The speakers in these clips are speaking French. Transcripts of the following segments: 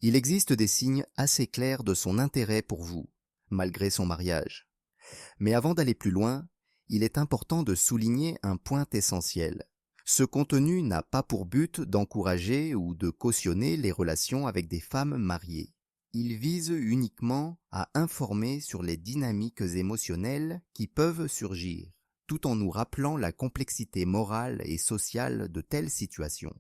Il existe des signes assez clairs de son intérêt pour vous, malgré son mariage. Mais avant d'aller plus loin, il est important de souligner un point essentiel. Ce contenu n'a pas pour but d'encourager ou de cautionner les relations avec des femmes mariées. Il vise uniquement à informer sur les dynamiques émotionnelles qui peuvent surgir, tout en nous rappelant la complexité morale et sociale de telles situations.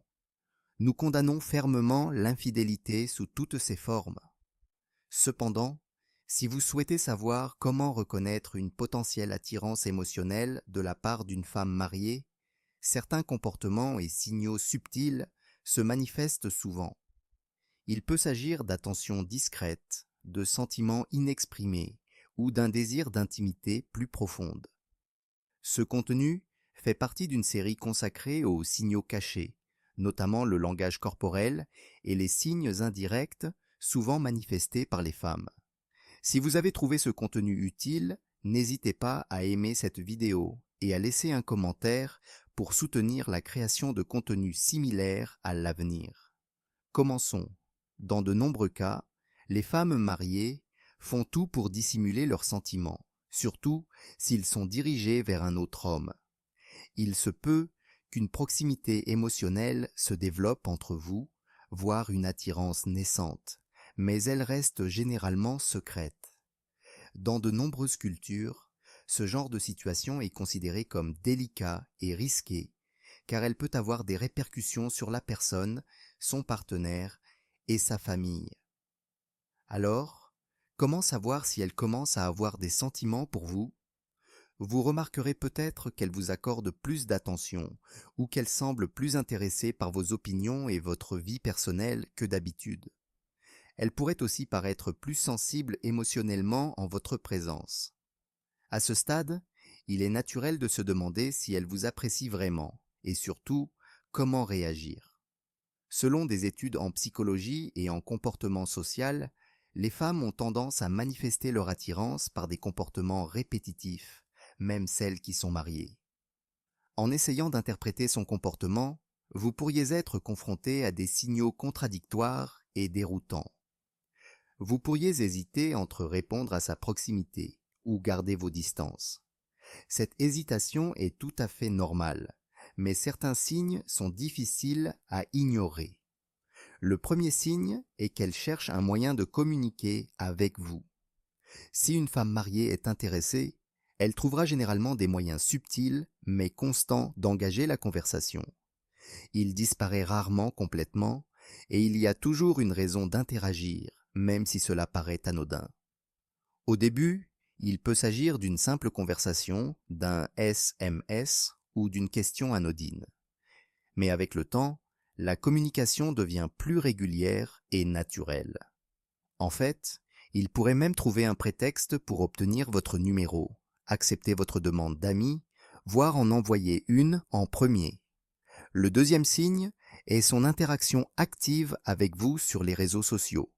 Nous condamnons fermement l'infidélité sous toutes ses formes. Cependant, si vous souhaitez savoir comment reconnaître une potentielle attirance émotionnelle de la part d'une femme mariée, certains comportements et signaux subtils se manifestent souvent. Il peut s'agir d'attentions discrètes, de sentiments inexprimés ou d'un désir d'intimité plus profonde. Ce contenu fait partie d'une série consacrée aux signaux cachés, notamment le langage corporel et les signes indirects souvent manifestés par les femmes. Si vous avez trouvé ce contenu utile, n'hésitez pas à aimer cette vidéo et à laisser un commentaire pour soutenir la création de contenus similaires à l'avenir. Commençons. Dans de nombreux cas, les femmes mariées font tout pour dissimuler leurs sentiments, surtout s'ils sont dirigés vers un autre homme. Il se peut qu'une proximité émotionnelle se développe entre vous, voire une attirance naissante, mais elle reste généralement secrète. Dans de nombreuses cultures, ce genre de situation est considéré comme délicat et risqué, car elle peut avoir des répercussions sur la personne, son partenaire et sa famille. Alors, comment savoir si elle commence à avoir des sentiments pour vous? Vous remarquerez peut-être qu'elle vous accorde plus d'attention ou qu'elle semble plus intéressée par vos opinions et votre vie personnelle que d'habitude. Elle pourrait aussi paraître plus sensible émotionnellement en votre présence. À ce stade, il est naturel de se demander si elle vous apprécie vraiment et surtout comment réagir. Selon des études en psychologie et en comportement social, les femmes ont tendance à manifester leur attirance par des comportements répétitifs, même celles qui sont mariées. En essayant d'interpréter son comportement, vous pourriez être confronté à des signaux contradictoires et déroutants. Vous pourriez hésiter entre répondre à sa proximité ou garder vos distances. Cette hésitation est tout à fait normale, mais certains signes sont difficiles à ignorer. Le premier signe est qu'elle cherche un moyen de communiquer avec vous. Si une femme mariée est intéressée, elle trouvera généralement des moyens subtils mais constants d'engager la conversation. Il disparaît rarement complètement et il y a toujours une raison d'interagir, même si cela paraît anodin. Au début, il peut s'agir d'une simple conversation, d'un SMS ou d'une question anodine. Mais avec le temps, la communication devient plus régulière et naturelle. En fait, il pourrait même trouver un prétexte pour obtenir votre numéro, accepter votre demande d'amis, voire en envoyer une en premier. Le deuxième signe est son interaction active avec vous sur les réseaux sociaux.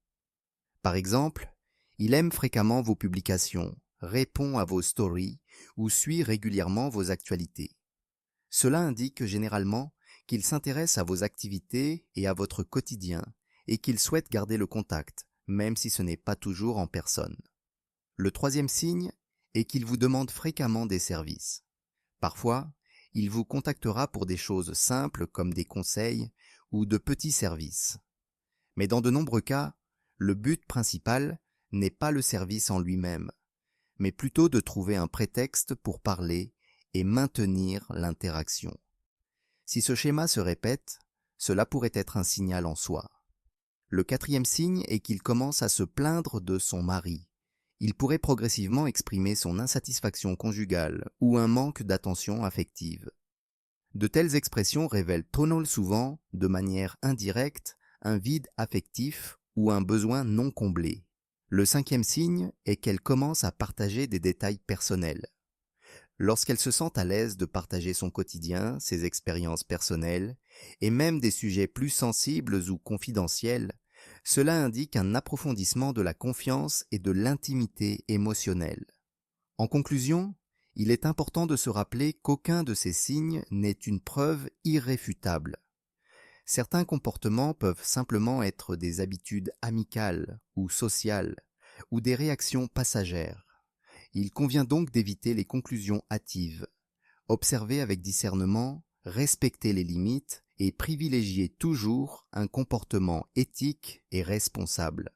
Par exemple, il aime fréquemment vos publications, répond à vos stories ou suit régulièrement vos actualités. Cela indique généralement qu'il s'intéresse à vos activités et à votre quotidien et qu'il souhaite garder le contact, même si ce n'est pas toujours en personne. Le troisième signe est qu'il vous demande fréquemment des services. Parfois, il vous contactera pour des choses simples comme des conseils ou de petits services. Mais dans de nombreux cas, le but principal n'est pas le service en lui-même, mais plutôt de trouver un prétexte pour parler et maintenir l'interaction. Si ce schéma se répète, cela pourrait être un signal en soi. Le quatrième signe est qu'il commence à se plaindre de son mari. Il pourrait progressivement exprimer son insatisfaction conjugale ou un manque d'attention affective. De telles expressions révèlent trop souvent, de manière indirecte, un vide affectif ou un besoin non comblé. Le cinquième signe est qu'elle commence à partager des détails personnels. Lorsqu'elle se sent à l'aise de partager son quotidien, ses expériences personnelles, et même des sujets plus sensibles ou confidentiels, cela indique un approfondissement de la confiance et de l'intimité émotionnelle. En conclusion, il est important de se rappeler qu'aucun de ces signes n'est une preuve irréfutable. Certains comportements peuvent simplement être des habitudes amicales ou sociales, ou des réactions passagères. Il convient donc d'éviter les conclusions hâtives. Observer avec discernement, respecter les limites et privilégier toujours un comportement éthique et responsable.